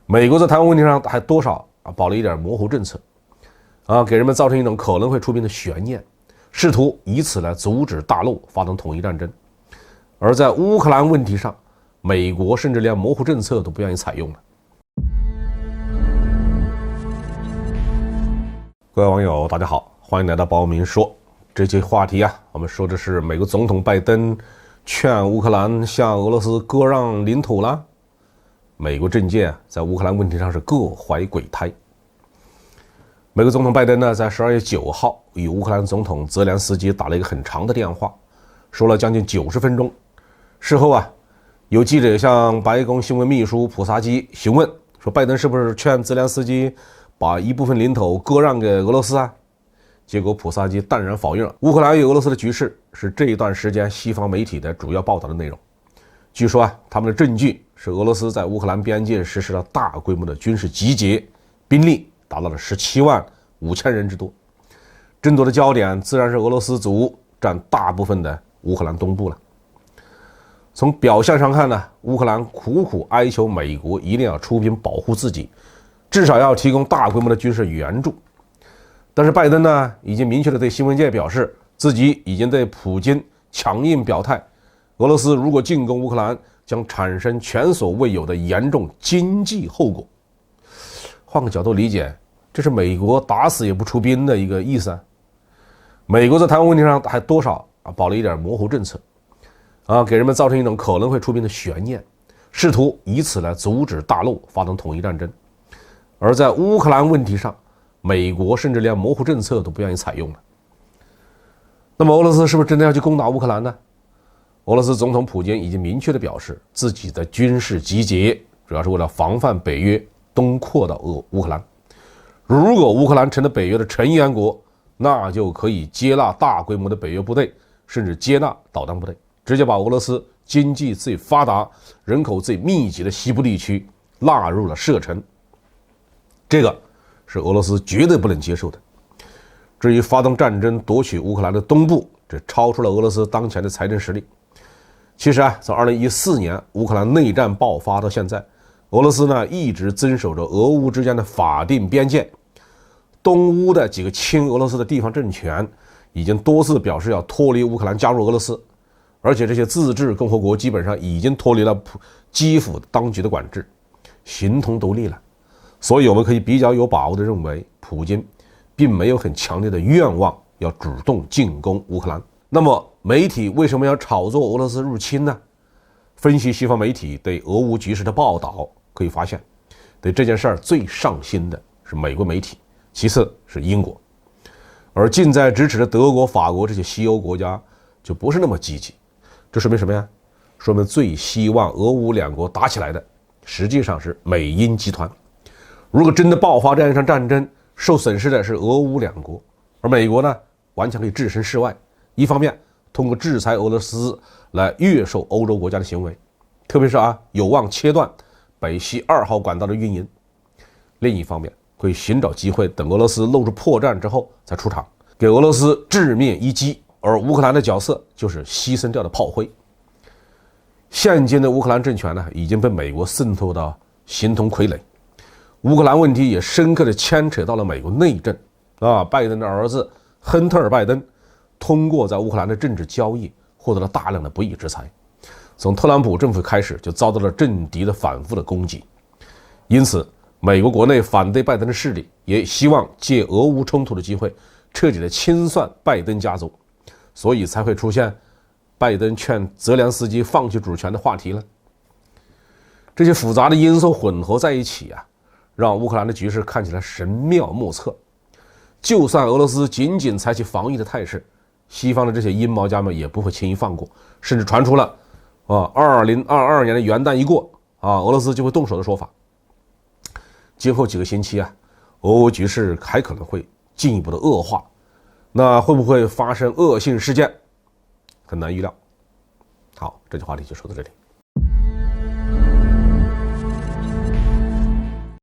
美国在台湾问题上还多少保了一点模糊政策给人们造成一种可能会出兵的悬念，试图以此来阻止大陆发动统一战争。而在乌克兰问题上，美国甚至连模糊政策都不愿意采用了。各位网友大家好，欢迎来到包明说。这期话题我们说的是美国总统拜登劝乌克兰向俄罗斯割让领土了。美国政界在乌克兰问题上是各怀鬼胎。美国总统拜登呢，在12月9号与乌克兰总统泽连斯基打了一个很长的电话，说了将近90分钟。事后有记者向白宫新闻秘书普萨基询问，说拜登是不是劝泽连斯基把一部分领土割让给俄罗斯结果普萨基淡然否认了。乌克兰与俄罗斯的局势是这一段时间西方媒体的主要报道的内容。据说他们的证据是俄罗斯在乌克兰边界实施了大规模的军事集结，兵力达到了17万5千人之多。争夺的焦点自然是俄罗斯族占大部分的乌克兰东部了。从表象上看乌克兰苦苦哀求美国一定要出兵保护自己，至少要提供大规模的军事援助。但是拜登已经明确地对新闻界表示，自己已经对普京强硬表态，俄罗斯如果进攻乌克兰，将产生前所未有的严重经济后果。换个角度理解，这是美国打死也不出兵的一个意思美国在台湾问题上还多少保了一点模糊政策给人们造成一种可能会出兵的悬念，试图以此来阻止大陆发动统一战争。而在乌克兰问题上，美国甚至连模糊政策都不愿意采用了。那么俄罗斯是不是真的要去攻打乌克兰呢？俄罗斯总统普京已经明确地表示，自己的军事集结主要是为了防范北约东扩到乌克兰。如果乌克兰成了北约的成员国，那就可以接纳大规模的北约部队，甚至接纳导弹部队，直接把俄罗斯经济最发达、人口最密集的西部地区纳入了射程。这个是俄罗斯绝对不能接受的。至于发动战争夺取乌克兰的东部，这超出了俄罗斯当前的财政实力。其实从2014年乌克兰内战爆发到现在，俄罗斯一直遵守着俄乌之间的法定边界。东乌的几个亲俄罗斯的地方政权已经多次表示要脱离乌克兰加入俄罗斯，而且这些自治共和国基本上已经脱离了基辅当局的管制，形同独立了。所以我们可以比较有把握地认为，普京并没有很强烈的愿望要主动进攻乌克兰。那么媒体为什么要炒作俄罗斯入侵呢？分析西方媒体对俄乌局势的报道，可以发现对这件事儿最上心的是美国媒体，其次是英国，而近在咫尺的德国、法国这些西欧国家就不是那么积极。这说明什么呀？说明最希望俄乌两国打起来的实际上是美英集团。如果真的爆发这样一场战争，受损失的是俄乌两国，而美国完全可以置身事外。一方面通过制裁俄罗斯来约束欧洲国家的行为，特别是有望切断北溪2号管道的运营。另一方面会寻找机会，等俄罗斯露出破绽之后才出场，给俄罗斯致命一击。而乌克兰的角色就是牺牲掉的炮灰。现今的乌克兰政权已经被美国渗透到形同傀儡。乌克兰问题也深刻地牵扯到了美国内政拜登的儿子亨特尔·拜登通过在乌克兰的政治交易获得了大量的不义之财，从特朗普政府开始就遭到了政敌的反复的攻击。因此美国国内反对拜登的势力也希望借俄乌冲突的机会彻底的清算拜登家族，所以才会出现拜登劝泽连斯基放弃主权的话题了。这些复杂的因素混合在一起让乌克兰的局势看起来神妙莫测。就算俄罗斯仅仅采取防御的态势，西方的这些阴谋家们也不会轻易放过，甚至传出了2022年的元旦一过俄罗斯就会动手的说法。今后几个星期俄乌局势还可能会进一步的恶化，那会不会发生恶性事件，很难预料。好，这期话题就说到这里。